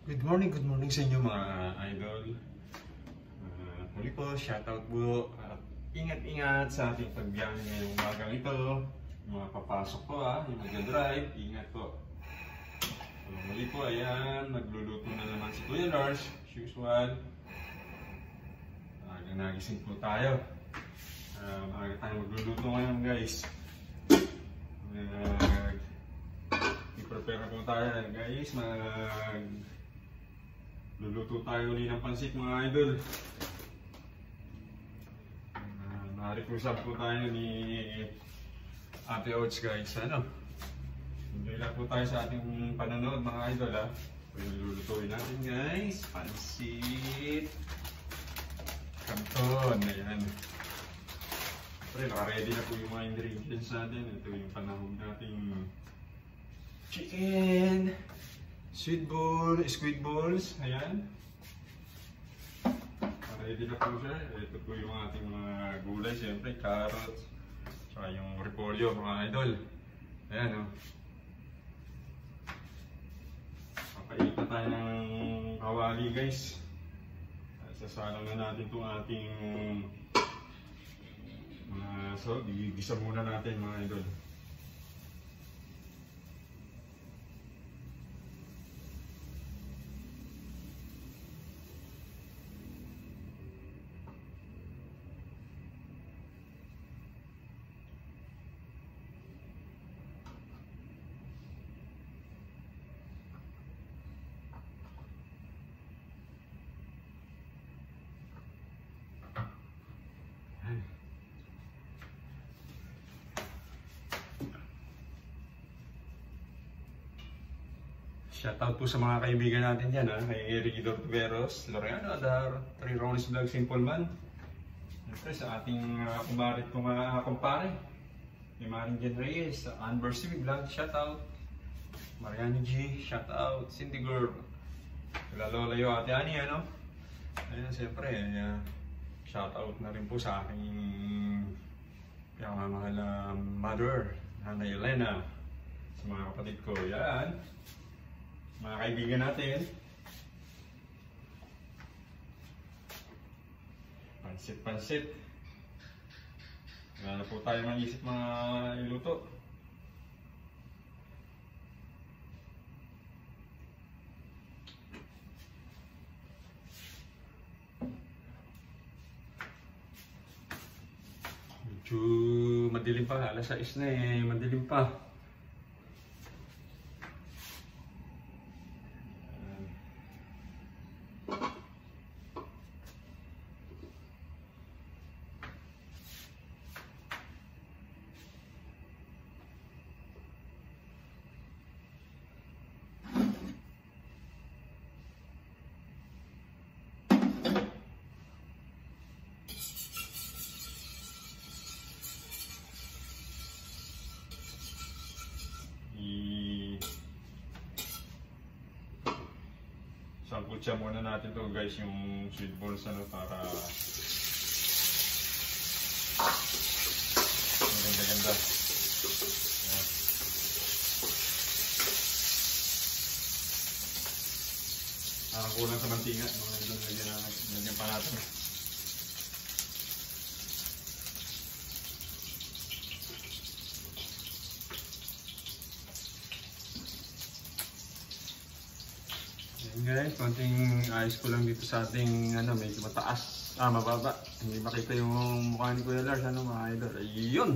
Good morning sa inyo mga idol. Muli po, shoutout po at ingat-ingat sa ating pagbiyahe ngayong umagang ito. Yung mga papasok po yung mag-drive, ingat po. Muli po, ayan, nagluluto na naman si Kuya Lars, as usual. Nagising po tayo. Maaga tayo magluluto ngayon guys. I-prepare po tayo guys, luluto tayo ulit ng pansit mga idol. Nakarequestan po tayo ni Ate Oats guys. Enjoy lang po tayo sa ating panonood mga idol Lulutuin natin guys, pansit Canton, ayan. Siyempre naka-ready na po yung mga ingredients natin. Ito yung panahog nating chicken, squid balls, ayan. Ready na po siya. Ito po yung ating mga gulay, siyempre, carrots, saka yung repolyo, mga idol. Ayan, Papainit na tayo ng kawali, guys. Sasalang na natin itong ating gigisa muna natin, mga idol. Shoutout po sa mga kaibigan natin dyan, kay Regidor Tuberos, Loreano Adar, Three Rollins Vlog, Simple Man. Siyempre sa ating kumarit kong kumpare, kay Maring Jen Reyes, sa Anniversary Vlog, shoutout. Mariani G, shoutout. Cindy Girl, Lola Yo, Ate Ani, Ayan, siyempre, shoutout na rin po sa aking mahal na mother, Nanay Elena, sa mga kapatid ko, yan. Mga kaibigan natin, pansit. Wala na po tayo maisip mga iluto. Medyo madilim pa, alas 6 na madilim pa. Samputsa muna natin to guys, yung sweet balls para maganda-ganda. Parang kulang sa mantika, lagyan pa natin. Guys, konting ayos ko lang dito sa ating medyo mataas, mababa. Hindi makita yung mukha ni Kuya Lars, mga idol. Ayun!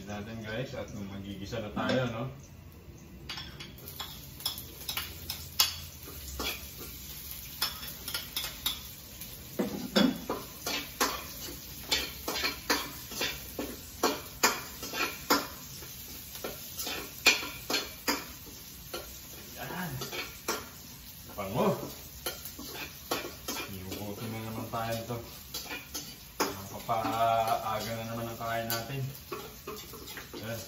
natin guys at magigisa na tayo, no? Yan. Pango. Iubutin na naman tayo ito. Kapaaga na naman ang kain natin. Yan.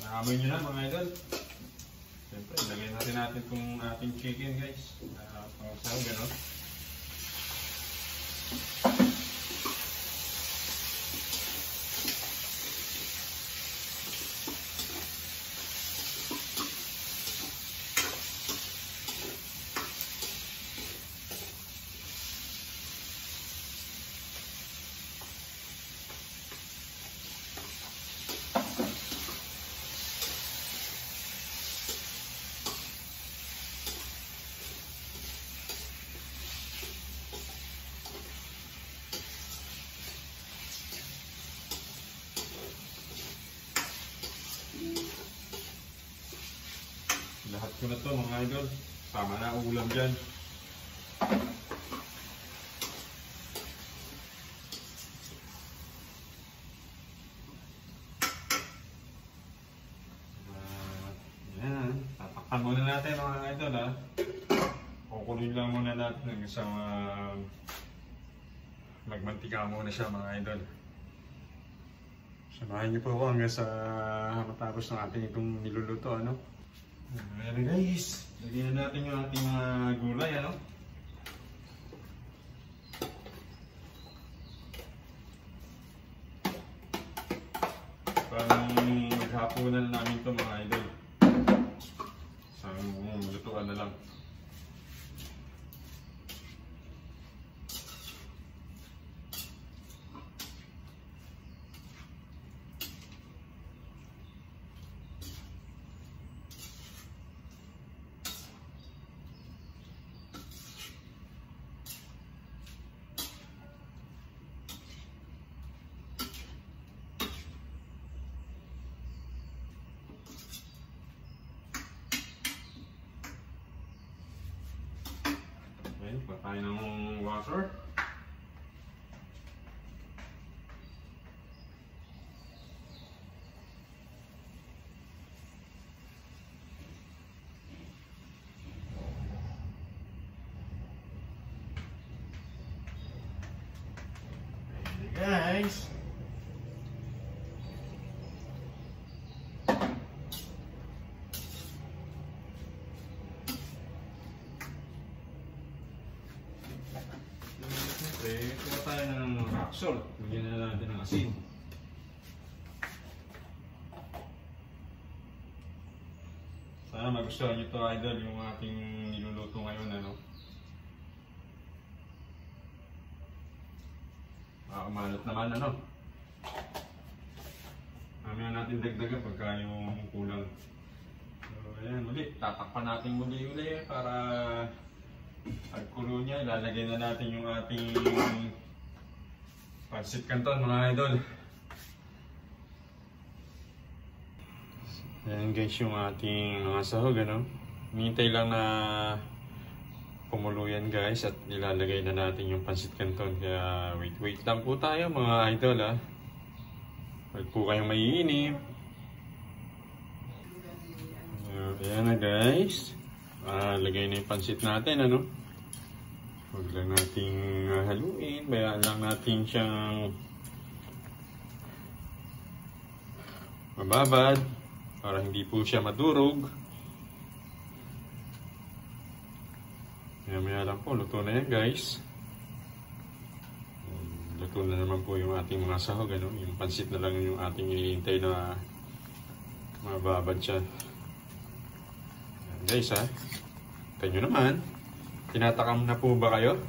Naamoy nyo na mga idol. Siyempre, ilagay natin itong ating chicken guys. Pangasaw, gano'n. Lahat ko na to mga idol. Tama na ulam dyan. Yan. Tatakpan muna natin mga idol ha. Kukuloy lang muna natin ng isang magmantika muna siya mga idol. Samahan niyo po ako hanggang sa matapos ng ating itong niluluto, ano? Ayan guys, lagyan na natin yung ating gulay, ano? Parang maghapunan na namin ito mga idol. Lutuan na lang. Okay, patay ng water. Okay, guys. Kuha tayo ng rock salt. Bigyan na natin ng asin. Sana magustuhan nyo ito idol, yung ating niluluto ngayon, ano? Umanot naman, ano? Mamaya natin dagdagan pagka yung kulang. So ayan, muli. Tatakpan natin muli para pagkulo niya, ilalagay na natin yung ating pancit canton mga idol. Ayan guys yung ating mga sahog, ano? Hinihintay lang na kumulo yan guys at ilalagay na natin yung pancit canton. Kaya wait lang po tayo mga idol ha. Huwag po kayong maiinip. Ayan na guys. Lagay na yung pancit natin, ano? Huwag lang nating haluin, bayaan lang natin siyang mababad para hindi po siya madurog. Maya lang po, luto na yan guys. Luto na naman po yung ating mga sahog, ano? Yung pancit na lang yung ating hinihintay na mababad siya. Ayan guys ha. Tignan nyo naman. Tinatakam na po ba kayo?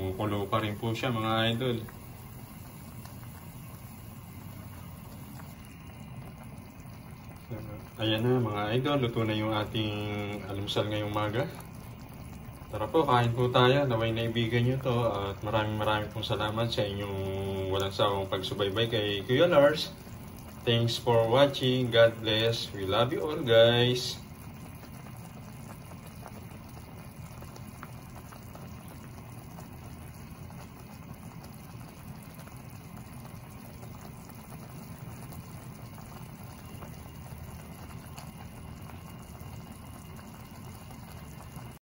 Kumukulo pa rin po siya mga idol. Ayan na mga idol, luto na yung ating almusal ngayong umaga. Tara po, kain po tayo. Naway naibigan nyo to. At maraming pong salamat sa inyong walang sawang pagsubaybay kay Kuya Lars. Thanks for watching. God bless. We love you all guys.